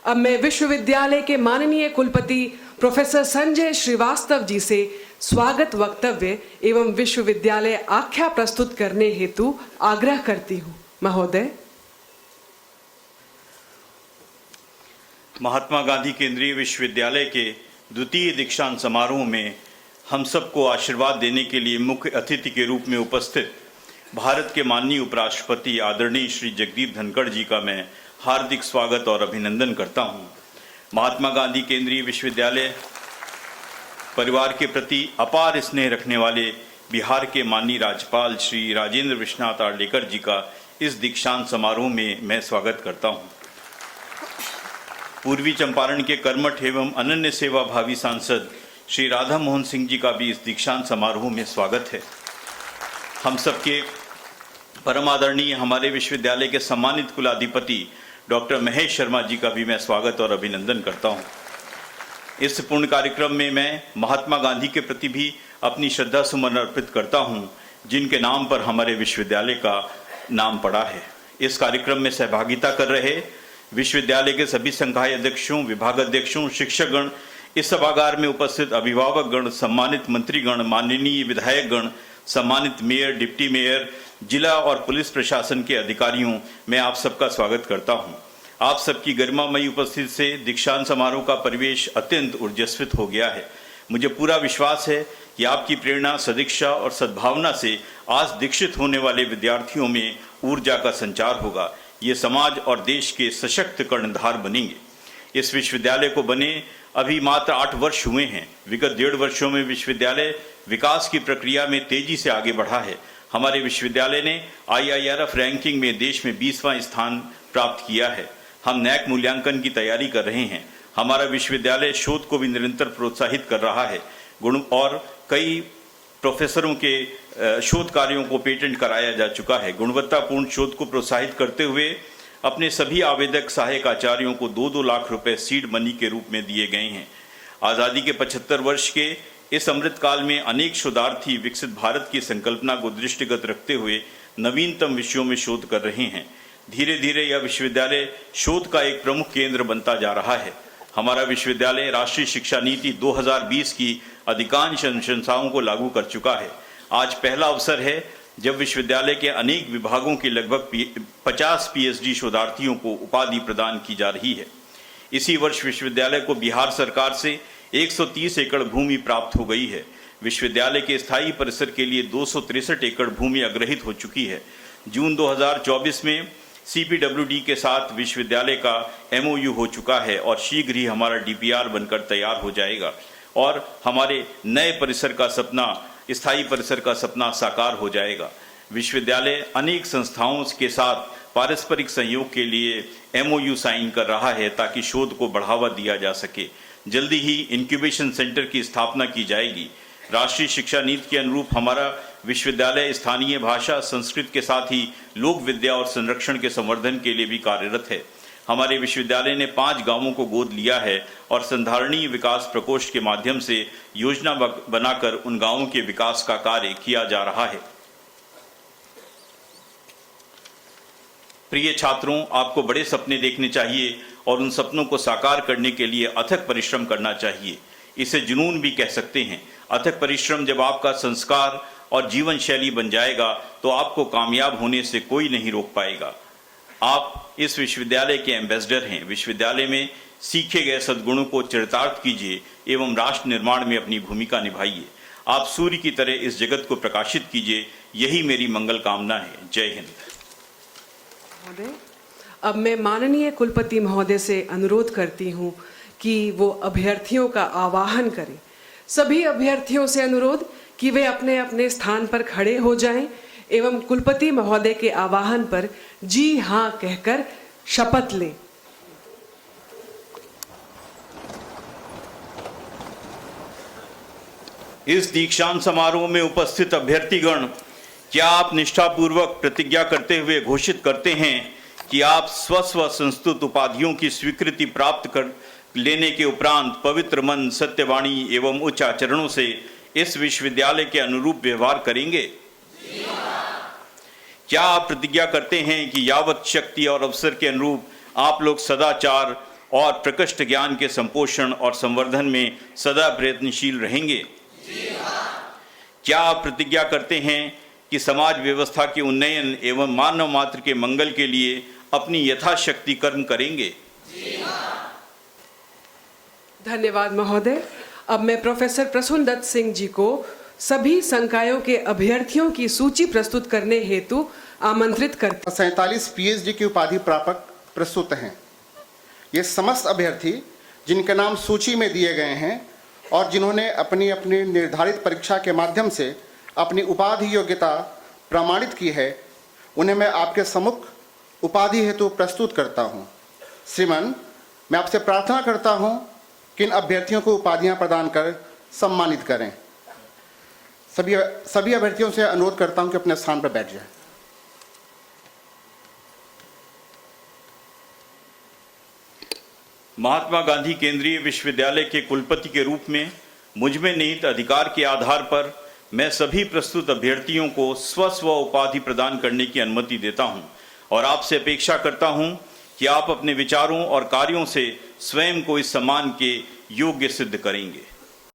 अब मैं विश्वविद्यालय के माननीय कुलपति प्रोफेसर संजय श्रीवास्तव जी से स्वागत वक्तव्य एवं विश्वविद्यालय आख्या प्रस्तुत करने हेतु आग्रह करती हूँ। महोदय। महात्मा गांधी केंद्रीय विश्वविद्यालय के द्वितीय दीक्षांत समारोह में हम सबको आशीर्वाद देने के लिए मुख्य अतिथि के रूप में उपस्थित भारत के माननीय उपराष्ट्रपति आदरणीय श्री जगदीप धनखड़ जी का मैं हार्दिक स्वागत और अभिनंदन करता हूं। महात्मा गांधी केंद्रीय विश्वविद्यालय परिवार के प्रति अपार स्नेह रखने वाले बिहार के माननीय राज्यपाल श्री राजेंद्र विश्वनाथ आर्लेकर जी का इस दीक्षांत समारोह में मैं स्वागत करता हूं। पूर्वी चंपारण के कर्मठ एवं अनन्य सेवा भावी सांसद श्री राधा मोहन सिंह जी का भी इस दीक्षांत समारोह में स्वागत है। हम सबके परम आदरणीय हमारे विश्वविद्यालय के सम्मानित कुलाधिपति डॉक्टर महेश शर्मा जी का भी मैं स्वागत और अभिनंदन करता हूं। इस पूर्ण कार्यक्रम में मैं महात्मा गांधी के प्रति भी अपनी श्रद्धा सुमन अर्पित करता हूं, जिनके नाम पर हमारे विश्वविद्यालय का नाम पड़ा है। इस कार्यक्रम में सहभागिता कर रहे विश्वविद्यालय के सभी संकाय अध्यक्षों, विभागाध्यक्षों, शिक्षकगण, इस सभागार में उपस्थित अभिभावकगण, सम्मानित मंत्रीगण, माननीय विधायकगण, सम्मानित मेयर, डिप्टी मेयर, जिला और पुलिस प्रशासन के अधिकारियों, मैं आप सबका स्वागत करता हूं। आप सबकी गरिमामयी उपस्थिति से दीक्षांत समारोह का परिवेश अत्यंत ऊर्जस्वित हो गया है। मुझे पूरा विश्वास है कि आपकी प्रेरणा, सदिक्षा और सद्भावना से आज दीक्षित होने वाले विद्यार्थियों में ऊर्जा का संचार होगा। ये समाज और देश के सशक्त कर्णधार बनेंगे। इस विश्वविद्यालय को बने अभी मात्र 8 वर्ष हुए हैं। विगत 1.5 वर्षों में विश्वविद्यालय विकास की प्रक्रिया में तेजी से आगे बढ़ा है। हमारे विश्वविद्यालय ने IIRF रैंकिंग में देश में 20वां स्थान प्राप्त किया है। हम नैक मूल्यांकन की तैयारी कर रहे हैं। हमारा विश्वविद्यालय शोध को भी निरंतर प्रोत्साहित कर रहा है। और कई प्रोफेसरों के शोध कार्यों को पेटेंट कराया जा चुका है। गुणवत्तापूर्ण शोध को प्रोत्साहित करते हुए अपने सभी आवेदक सहायक आचार्यों को 2-2 लाख रुपए सीड मनी के रूप में दिए गए हैं। आज़ादी के 75 वर्ष के इस अमृत काल में अनेक शोधार्थी विकसित भारत की संकल्पना को दृष्टिगत रखते हुए नवीनतम विषयों में शोध कर रहे हैं। धीरे धीरे यह विश्वविद्यालय शोध का एक प्रमुख केंद्र बनता जा रहा है। हमारा विश्वविद्यालय राष्ट्रीय शिक्षा नीति 2020 की अधिकांश अनुशंसाओं को लागू कर चुका है। आज पहला अवसर है जब विश्वविद्यालय के अनेक विभागों के लगभग 50 PhD शोधार्थियों को उपाधि प्रदान की जा रही है। इसी वर्ष विश्वविद्यालय को बिहार सरकार से 130 एकड़ भूमि प्राप्त हो गई है। विश्वविद्यालय के स्थायी परिसर के लिए 263 एकड़ भूमि अधिग्रहित हो चुकी है। जून 2024 में CPWD के साथ विश्वविद्यालय का MOU हो चुका है और शीघ्र ही हमारा DPR बनकर तैयार हो जाएगा और हमारे नए परिसर का सपना, स्थायी परिसर का सपना साकार हो जाएगा। विश्वविद्यालय अनेक संस्थाओं के साथ पारस्परिक सहयोग के लिए MOU साइन कर रहा है ताकि शोध को बढ़ावा दिया जा सके। जल्दी ही इंक्यूबेशन सेंटर की स्थापना की जाएगी। राष्ट्रीय शिक्षा नीति के अनुरूप हमारा विश्वविद्यालय स्थानीय भाषा, संस्कृत के साथ ही लोक विद्या और संरक्षण के संवर्धन के लिए भी कार्यरत है। हमारे विश्वविद्यालय ने 5 गांवों को गोद लिया है और संधारणीय विकास प्रकोष्ठ के माध्यम से योजना बनाकर उन गांवों के विकास का कार्य किया जा रहा है। प्रिय छात्रों, आपको बड़े सपने देखने चाहिए और उन सपनों को साकार करने के लिए अथक परिश्रम करना चाहिए। इसे जुनून भी कह सकते हैं। अथक परिश्रम जब आपका संस्कार और जीवन शैली बन जाएगा तो आपको कामयाब होने से कोई नहीं रोक पाएगा। आप इस विश्वविद्यालय के एम्बेसडर हैं। विश्वविद्यालय में सीखे गए सद्गुणों को चरितार्थ कीजिए एवं राष्ट्र निर्माण में अपनी भूमिका निभाइए। आप सूर्य की तरह इस जगत को प्रकाशित कीजिए। यही मेरी मंगल कामना है। जय हिंद। महोदय, अब मैं माननीय कुलपति महोदय से अनुरोध करती हूँ कि वो अभ्यर्थियों का आवाहन करें। सभी अभ्यर्थियों से अनुरोध कि वे अपने अपने स्थान पर खड़े हो जाएं एवं कुलपति महोदय के आवाहन पर जी हाँ कहकर शपथ लें। इस दीक्षांत समारोह में उपस्थित अभ्यर्थीगण, क्या आप निष्ठापूर्वक प्रतिज्ञा करते हुए घोषित करते हैं कि आप स्व संस्तुत उपाधियों की स्वीकृति प्राप्त कर लेने के उपरांत पवित्र मन, सत्यवाणी एवं उच्च आचरणों से इस विश्वविद्यालय के अनुरूप व्यवहार करेंगे? क्या आप प्रतिज्ञा करते हैं कि यावत शक्ति और अवसर के अनुरूप आप लोग सदाचार और प्रकृष्ट ज्ञान के संपोषण और संवर्धन में सदा प्रयत्नशील रहेंगे? क्या आप प्रतिज्ञा करते हैं कि समाज व्यवस्था के उन्नयन एवं मानव मात्र के मंगल के लिए अपनी यथाशक्ति कर्म करेंगे? धन्यवाद महोदय। अब मैं प्रोफेसर प्रसून दत्त सिंह जी को सभी संकायों के अभ्यर्थियों की सूची प्रस्तुत करने हेतु आमंत्रित करते 47 पीएचडी की उपाधि प्रापक प्रस्तुत हैं। ये समस्त अभ्यर्थी जिनके नाम सूची में दिए गए हैं और जिन्होंने अपनी अपनी निर्धारित परीक्षा के माध्यम से अपनी उपाधि योग्यता प्रमाणित की है, उन्हें मैं आपके सम्मुख उपाधि हेतु प्रस्तुत करता हूँ। श्रीमान, मैं आपसे प्रार्थना करता हूँ कि इन अभ्यर्थियों को उपाधियाँ प्रदान कर सम्मानित करें। सभी अभ्यर्थियों से अनुरोध करता हूँ कि अपने स्थान पर बैठ जाएं। महात्मा गांधी केंद्रीय विश्वविद्यालय के कुलपति के रूप में मुझ में निहित अधिकार के आधार पर मैं सभी प्रस्तुत अभ्यर्थियों को स्व उपाधि प्रदान करने की अनुमति देता हूं और आपसे अपेक्षा करता हूं कि आप अपने विचारों और कार्यों से स्वयं को इस सम्मान के योग्य सिद्ध करेंगे।